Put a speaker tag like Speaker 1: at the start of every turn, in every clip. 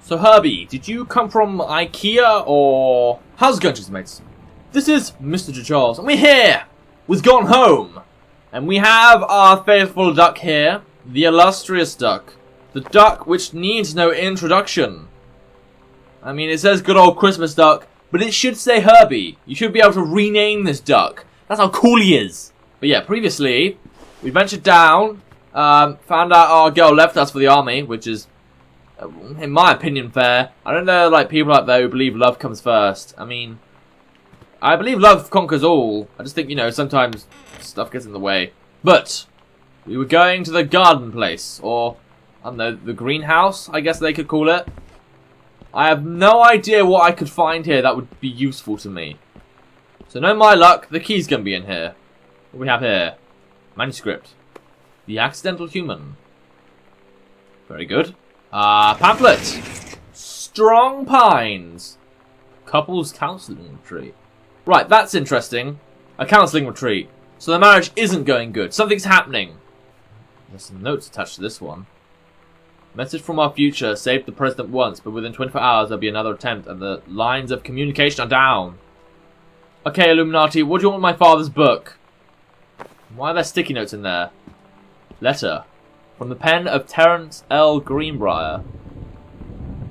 Speaker 1: So Herbie, did you come from IKEA or... How's it going, mates? This is Mrjacharles, and we're here with Gone Home. And we have our faithful duck here, the illustrious duck. The duck which needs no introduction. I mean, it says good old Christmas duck, but it should say Herbie. You should be able to rename this duck. That's how cool he is. But yeah, previously, we ventured down, found out our girl left us for the army, which is, in my opinion, fair. I don't know, like, people out there who believe love comes first. I mean, I believe love conquers all. I just think, you know, sometimes stuff gets in the way. But we were going to the garden place, or, I don't know, the greenhouse, I guess they could call it. I have no idea what I could find here that would be useful to me. So, no my luck, the key's going to be in here. What do we have here? Manuscript. The Accidental Human. Very good. Pamphlet. Strong Pines. Couples Counselling Retreat. Right, that's interesting. A counselling retreat. So the marriage isn't going good. Something's happening. There's some notes attached to this one. Message from our future. Saved the president once, but within 24 hours there'll be another attempt and the lines of communication are down. Okay, Illuminati, what do you want with my father's book? Why are there sticky notes in there? Letter. From the pen of Terence L. Greenbrier.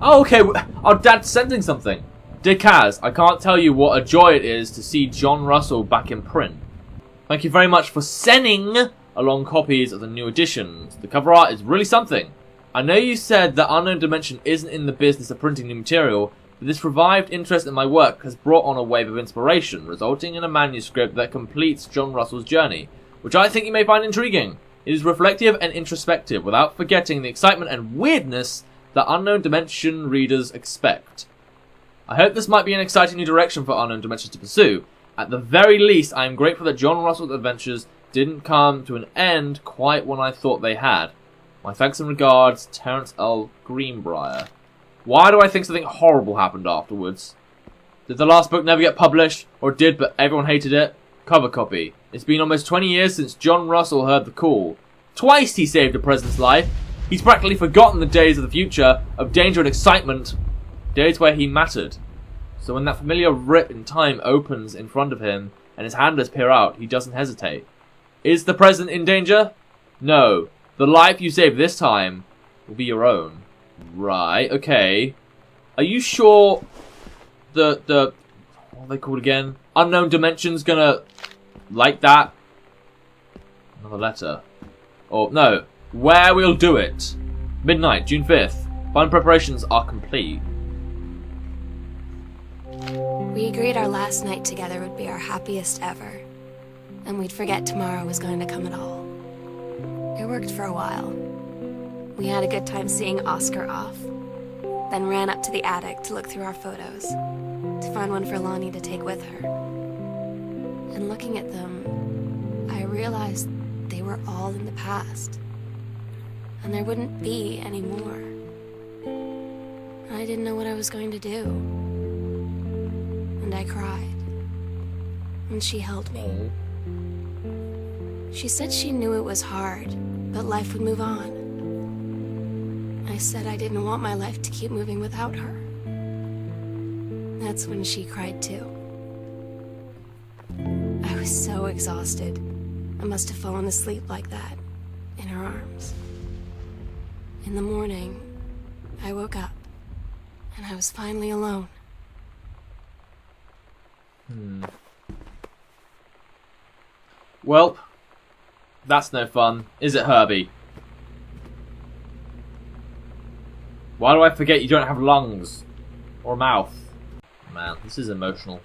Speaker 1: Oh, okay, our dad's sending something. Dear Kaz, I can't tell you what a joy it is to see John Russell back in print. Thank you very much for sending along copies of the new editions. The cover art is really something. I know you said that Unknown Dimension isn't in the business of printing new material, but this revived interest in my work has brought on a wave of inspiration, resulting in a manuscript that completes John Russell's journey, which I think you may find intriguing. It is reflective and introspective, without forgetting the excitement and weirdness that Unknown Dimension readers expect. I hope this might be an exciting new direction for Unknown Dimensions to pursue. At the very least, I am grateful that John Russell's adventures didn't come to an end quite when I thought they had. My thanks and regards, Terence L. Greenbrier. Why do I think something horrible happened afterwards? Did the last book never get published? Or it did, but everyone hated it? Cover copy. It's been almost 20 years since John Russell heard the call. Twice he saved a president's life. He's practically forgotten the days of the future, of danger and excitement. Days where he mattered. So when that familiar rip in time opens in front of him, and his handlers peer out, he doesn't hesitate. Is the president in danger? No. The life you save this time will be your own. Right, okay. Are you sure what are they called again? Unknown Dimension's gonna like that? Another letter. Oh, no. Where we'll do it. Midnight, June 5th. Final preparations are complete.
Speaker 2: We agreed our last night together would be our happiest ever. And we'd forget tomorrow was going to come at all. It worked for a while. We had a good time seeing Oscar off. Then ran up to the attic to look through our photos. To find one for Lonnie to take with her. And looking at them, I realized they were all in the past. And there wouldn't be any more. I didn't know what I was going to do. And I cried. And she held me. She said she knew it was hard, but life would move on. I said I didn't want my life to keep moving without her. That's when she cried too. I was so exhausted. I must have fallen asleep like that, in her arms. In the morning, I woke up, and I was finally alone.
Speaker 1: Well, that's no fun, is it, Herbie? Why do I forget you don't have lungs? Or a mouth? Man, this is emotional.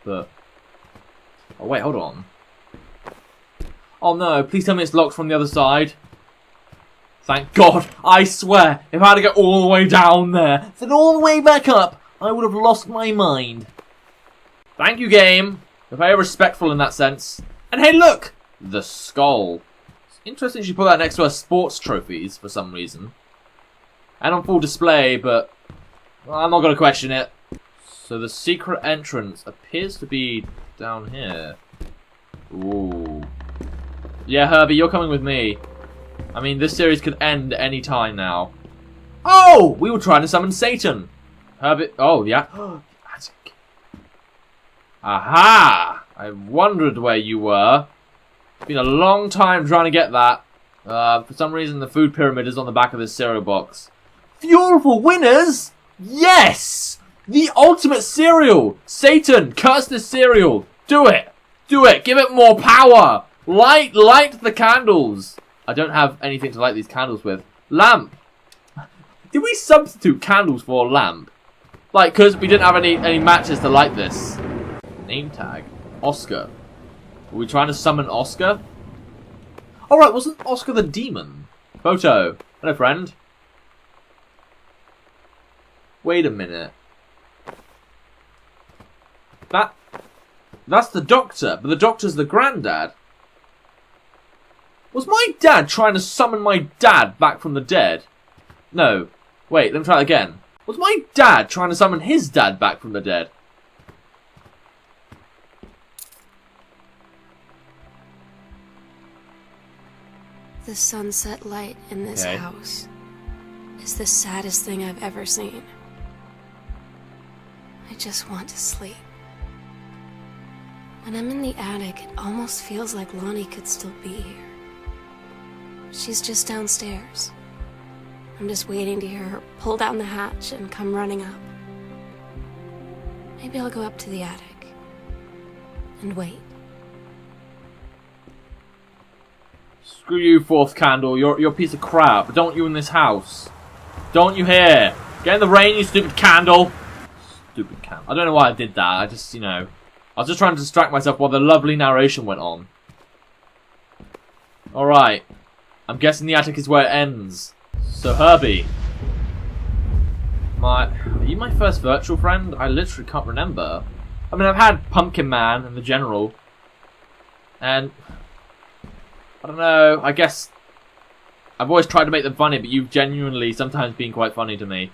Speaker 1: But... oh, wait, hold on. Oh no, please tell me it's locked from the other side. Thank God, I swear, if I had to go all the way down there, then all the way back up, I would have lost my mind. Thank you, game. You're very respectful in that sense. And hey, look! The skull. It's interesting she put that next to her sports trophies for some reason. And on full display, but well, I'm not going to question it. So the secret entrance appears to be down here. Ooh. Yeah, Herbie, you're coming with me. I mean, this series could end any time now. Oh! We were trying to summon Satan. Herbie. Oh, yeah. Attic. Aha! I wondered where you were. It's been a long time trying to get that. For some reason, the food pyramid is on the back of this cereal box. Fuel for winners? Yes! The ultimate cereal! Satan, curse this cereal! Do it! Do it! Give it more power! Light the candles! I don't have anything to light these candles with. Lamp! Did we substitute candles for a lamp? Like, because we didn't have any matches to light this. Name tag. Oscar. Were we trying to summon Oscar? Alright, wasn't Oscar the demon? Photo. Hello, friend. Wait a minute. That's the doctor, but the doctor's the granddad. Was my dad trying to summon my dad back from the dead? No. Wait, let me try it again. Was my dad trying to summon his dad back from the dead?
Speaker 2: The sunset light in this house is the saddest thing I've ever seen. I just want to sleep. When I'm in the attic, it almost feels like Lonnie could still be here. She's just downstairs. I'm just waiting to hear her pull down the hatch and come running up. Maybe I'll go up to the attic and wait.
Speaker 1: Screw you, fourth candle. You're a piece of crap. Don't you in this house. Don't you hear? Get in the rain, you stupid candle. Stupid candle. I don't know why I did that. I just, you know. I was just trying to distract myself while the lovely narration went on. Alright. I'm guessing the attic is where it ends. So, Herbie. Are you my first virtual friend? I literally can't remember. I mean, I've had Pumpkin Man and the General. And I don't know, I guess I've always tried to make them funny, but you've genuinely sometimes been quite funny to me.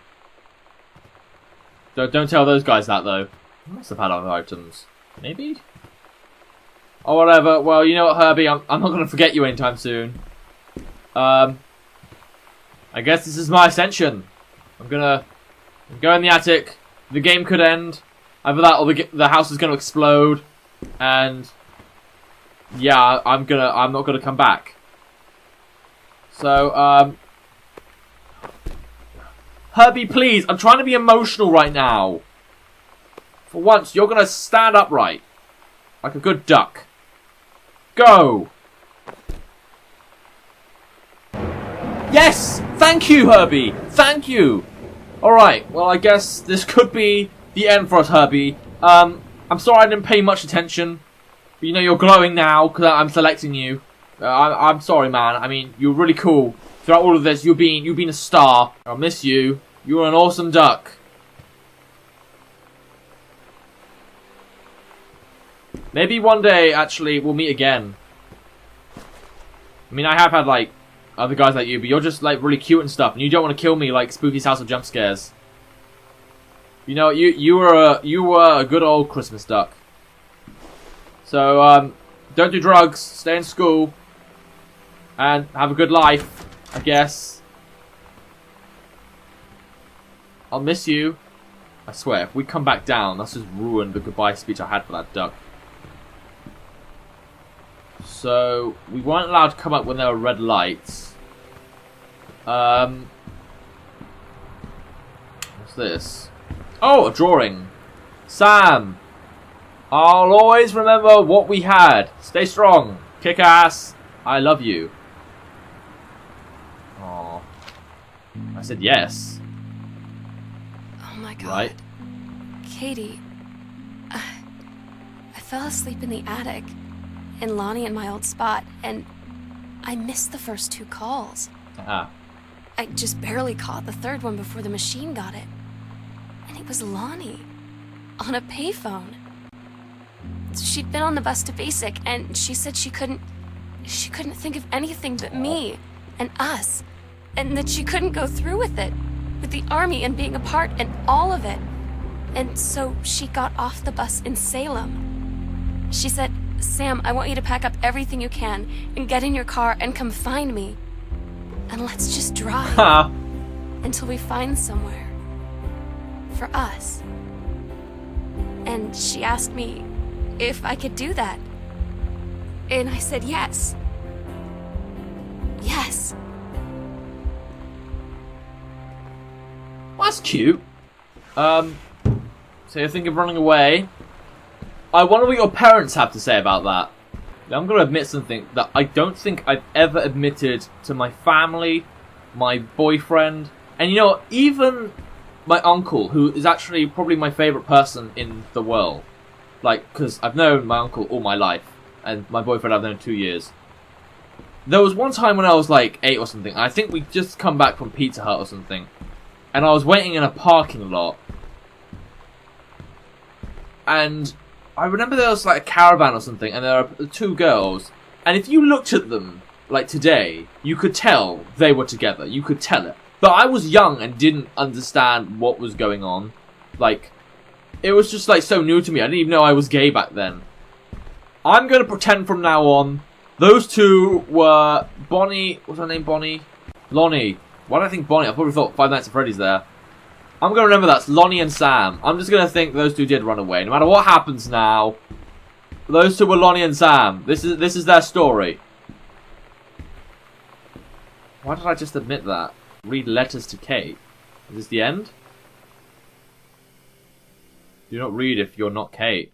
Speaker 1: Don't tell those guys that, though. I must have had other items. Maybe? Or whatever. Well, you know what, Herbie? I'm not going to forget you anytime soon. I guess this is my ascension. I'm gonna go in the attic. The game could end. Either that or the house is going to explode. And yeah, I'm not gonna come back. So, Herbie, please, I'm trying to be emotional right now. For once, you're gonna stand upright. Like a good duck. Go! Yes! Thank you, Herbie! Thank you! Alright, well, I guess this could be the end for us, Herbie. I'm sorry I didn't pay much attention. But you know, you're glowing now because I'm selecting you. I'm sorry, man. I mean, you're really cool. Throughout all of this, you've been a star. I'll miss you. You're an awesome duck. Maybe one day, actually, we'll meet again. I mean, I have had, like, other guys like you, but you're just, like, really cute and stuff. And you don't want to kill me like Spooky's House of Jump Scares. You know, you were a good old Christmas duck. So, don't do drugs, stay in school, and have a good life, I guess. I'll miss you. I swear, if we come back down, that's just ruined the goodbye speech I had for that duck. So, we weren't allowed to come up when there were red lights. What's this? Oh, a drawing. Sam! I'll always remember what we had. Stay strong. Kick ass. I love you. Aww. I said yes.
Speaker 2: Oh my god.
Speaker 1: Right?
Speaker 2: Katie. I fell asleep in the attic. In Lonnie and my old spot. And I missed the first 2 calls.
Speaker 1: Ah.
Speaker 2: I just barely caught the third one before the machine got it. And it was Lonnie. On a payphone. She'd been on the bus to Basic, and she said she couldn't think of anything but me and us, and that she couldn't go through with it, with the army and being apart and all of it. And so she got off the bus in Salem. She said, "Sam, I want you to pack up everything you can and get in your car and come find me. And let's just drive." until we find somewhere for us. And she asked me if I could do that. And I said yes. Yes.
Speaker 1: Well, that's cute. So you're thinking of running away. I wonder what your parents have to say about that. Now, I'm going to admit something that I don't think I've ever admitted to my family, my boyfriend, and you know, even my uncle, who is actually probably my favourite person in the world. Like, because I've known my uncle all my life, and my boyfriend I've known 2 years. There was one time when I was like 8 or something, I think we'd just come back from Pizza Hut or something, and I was waiting in a parking lot, and I remember there was like a caravan or something, and there were 2 girls, and if you looked at them, like today, you could tell they were together, you could tell it. But I was young and didn't understand what was going on. Like, it was just like so new to me, I didn't even know I was gay back then. I'm going to pretend from now on, those 2 were Bonnie, what's her name, Bonnie? Lonnie. Why did I think Bonnie? I probably thought Five Nights at Freddy's there. I'm going to remember that's Lonnie and Sam. I'm just going to think those 2 did run away. No matter what happens now, those 2 were Lonnie and Sam. This is their story. Why did I just admit that? Read letters to Kate. Is this the end? Do not read if you're not Kate.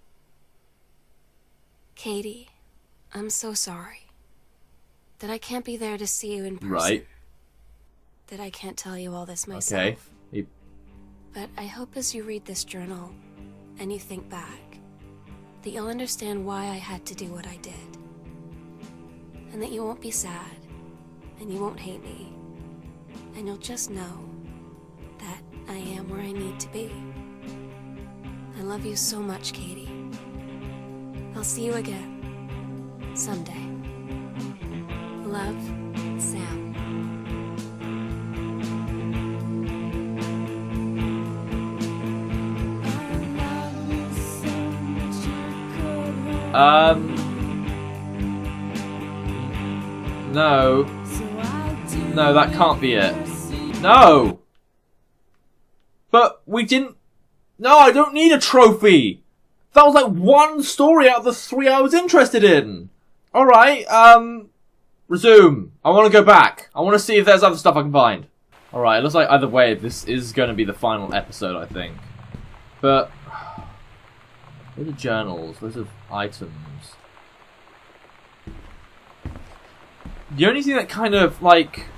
Speaker 2: Katie, I'm so sorry that I can't be there to see you in person.
Speaker 1: Right.
Speaker 2: That I can't tell you all this myself.
Speaker 1: Okay.
Speaker 2: But I hope as you read this journal and you think back, that you'll understand why I had to do what I did. And that you won't be sad, and you won't hate me, and you'll just know that I am where I need to be. I love you so much, Katie. I'll see you again, someday. Love, Sam.
Speaker 1: No. No, that can't be it. No! But we didn't... No, I don't need a trophy! That was like 1 story out of the 3 I was interested in! Alright, resume. I want to go back. I want to see if there's other stuff I can find. Alright, it looks like either way, this is going to be the final episode, I think. But... Those are journals. Those are items. The only thing that kind of, like,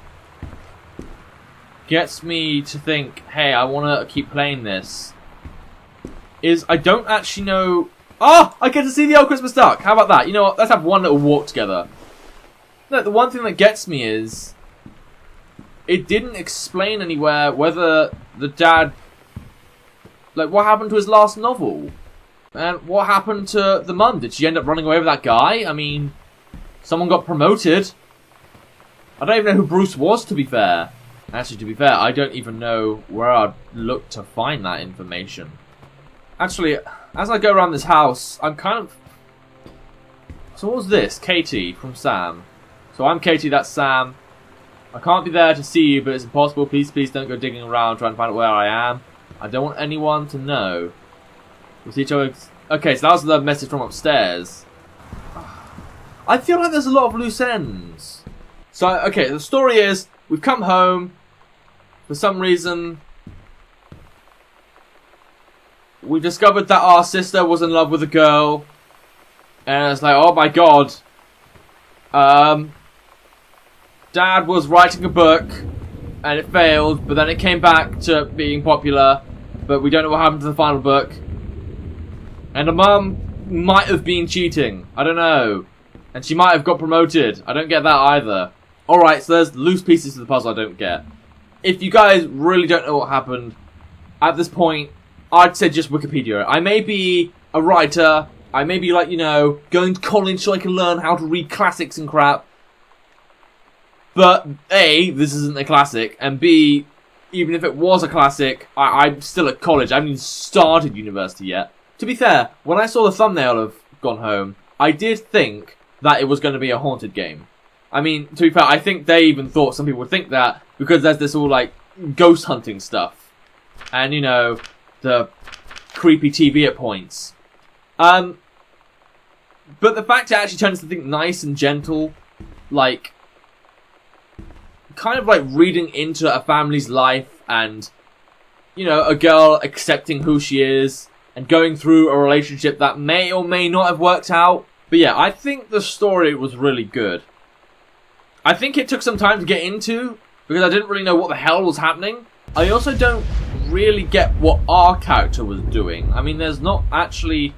Speaker 1: gets me to think, hey, I want to keep playing this, is I don't actually know... Oh! I get to see the old Christmas duck! How about that? You know what? Let's have one little walk together. No, the one thing that gets me is... It didn't explain anywhere whether the dad... Like, what happened to his last novel? And what happened to the mum? Did she end up running away with that guy? I mean, someone got promoted. I don't even know who Bruce was, to be fair. Actually, to be fair, I don't even know where I'd look to find that information. Actually, as I go around this house, I'm kind of... So what was this? Katie from Sam. So I'm Katie, that's Sam. I can't be there to see you, but it's impossible. Please, please don't go digging around trying to find out where I am. I don't want anyone to know. We'll see each other... Okay, so that was the message from upstairs. I feel like there's a lot of loose ends. So, okay, the story is, we've come home. For some reason, we discovered that our sister was in love with a girl. And it's like, oh my god. Dad was writing a book, and it failed, but then it came back to being popular. But we don't know what happened to the final book. And the mum might have been cheating. I don't know. And she might have got promoted. I don't get that either. Alright, so there's loose pieces to the puzzle I don't get. If you guys really don't know what happened, at this point, I'd say just Wikipedia. I may be a writer. I may be, like, you know, going to college so I can learn how to read classics and crap. But, A, this isn't a classic. And B, even if it was a classic, I'm still at college. I haven't even started university yet. To be fair, when I saw the thumbnail of Gone Home, I did think that it was going to be a haunted game. I mean, to be fair, I think they even thought some people would think that because there's this all, like, ghost hunting stuff. And, you know, the creepy TV at points. But the fact it actually turns something nice and gentle, like, kind of like reading into a family's life and, you know, a girl accepting who she is and going through a relationship that may or may not have worked out. But yeah, I think the story was really good. I think it took some time to get into because I didn't really know what the hell was happening. I also don't really get what our character was doing. I mean, there's not actually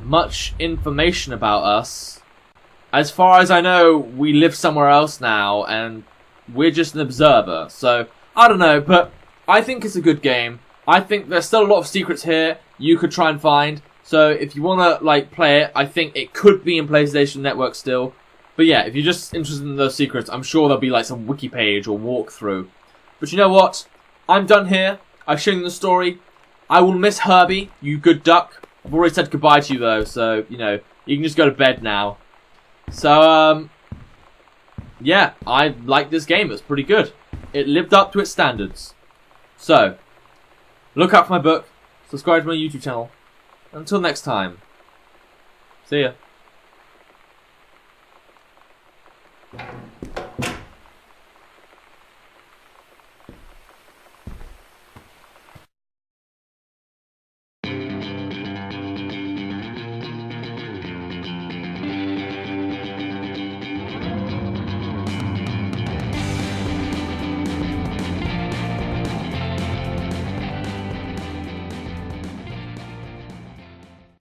Speaker 1: much information about us. As far as I know, we live somewhere else now, and we're just an observer. So, I don't know, but I think it's a good game. I think there's still a lot of secrets here you could try and find. So, if you want to, like, play it, I think it could be in PlayStation Network still. But yeah, if you're just interested in those secrets, I'm sure there'll be, like, some wiki page or walkthrough. But you know what? I'm done here. I've shown you the story. I will miss Herbie, you good duck. I've already said goodbye to you, though, so, you know, you can just go to bed now. So, yeah, I like this game. It's pretty good. It lived up to its standards. So, look out for my book, subscribe to my YouTube channel. Until next time, see ya.